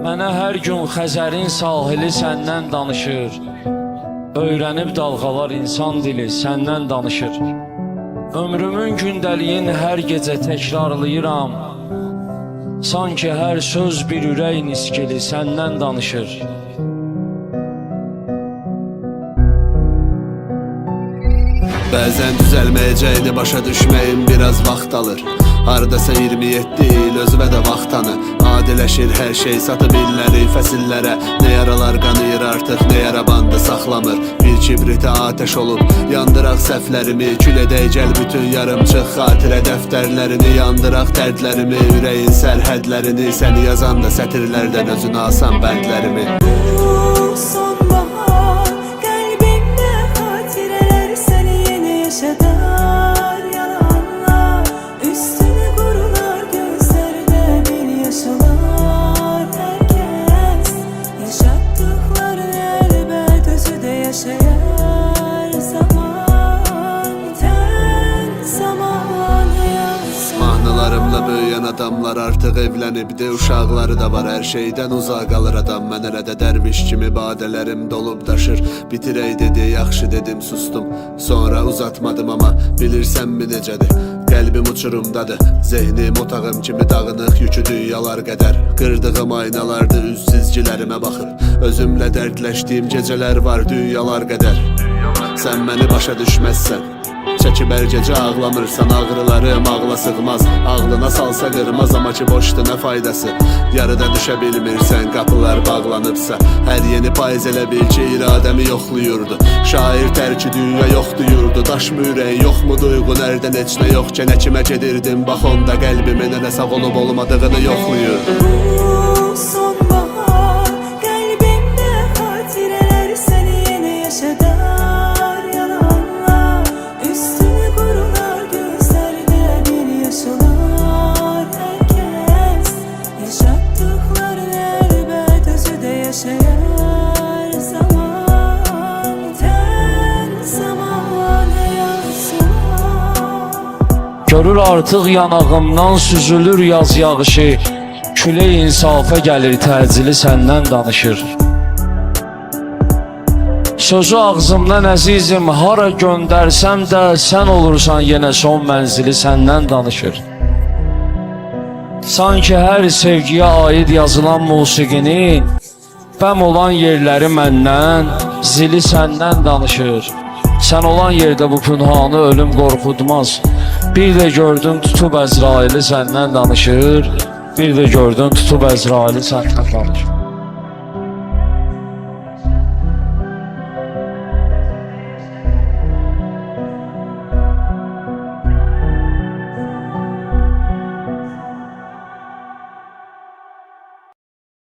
Mənə hər gün Xəzərin sahili səndən danışır. Öyrənib dalğalar insan dili səndən danışır. Ömrümün gündəliyin hər gecə təkrarlayıram. Sanki hər söz bir ürək niskili səndən danışır. Bəzən düzəlməyəcəyini başa düşməyim biraz vaxt alır. Hardasa 27 il özümə də vaxt tanı. Adiləşir hər şey, satıb illəri, fəsillərə. Nə yaralar qanıyır artıq, nə yara bandı saxlamır. Bir kibritə atəş olub, yandıraq səhvlərimi. Kül edək gəl bütün yarımçıq xatirə dəftərlərini. Yandıraq dərdlərimi, ürəyin sərhədlərini. Səni yazan da sətirlərdən özünə asan bəndlərimi. Sonbahar qəlbimdə xatirələr səni yeni yaşadar yalanlar. Üstünə qurular gözlərdə bir yaşalar. Hər kəs yaşatdıqlarını əlbət özü də yaşayar. Zaman bitən zaman yazsın. Mahnılarımla böyüyen adamlar artıq evlənibdi. Uşaqları da var, hər şeydən uzaq qalır adam. Mən elə də dərviş kimi badələrim dolub daşır. Bitirək dedi, yaxşı dedim, sustum. Sonra uzatmadım amma bilirsənmi necədir? Qəlbim uçurumdadır, zehnim otağım kimi dağınıq, yükü dünyalar qədər. Qırdığım aynalarda üz çizgilərimə baxır. Özümlə dərdləşdiyim gecələr var, dünyalar qədər. Sən məni başa düşməzsən, çəkib hər gecə ağlamırsan. Ağrılarım ağla sığmaz, ağlına salsa qırmaz. Amma ki boşdur nə faydası, yarıda düşə bilmirsən. Qapılar bağlanıbsa, hər yeni payız elə bil ki iradəmi yoxluyurdu. Şair tərki dünya yoxdu yurdu. Daşmı ürəyin, yoxmu duyğu, nərdən heç nə yoxkən həkimə gedirdim. Bax onda qəlbimin elə sağ olub olmadığını yoxluyurdu. Sonbahar qəlbimdə xatirələr səni yeni yaşadar yalanlar. Üstünə qurular gözlərdə bir yaşalar. Hər kəs yaşatdıqlarını əlbət özü də yaşayar. Zaman bitən zaman yazsın. Görür artıq yanağımdan süzülür yaz yağışı. Külək insafa gəlir təcili səndən danışır. Sözü ağzımdan əzizim, hara göndərsəm də sən olursan yenə son mənzili səndən danışır. Sanki hər sevgiyə aid yazılan musiqinin bəm olan yerləri məndən, zili səndən danışır. Sən olan yerdə bu pünhanı ölüm qorxutmaz. Bir də gördüm tutub Əzraili səndən danışır. Bir də gördün tutub Əzraili səndən danışır.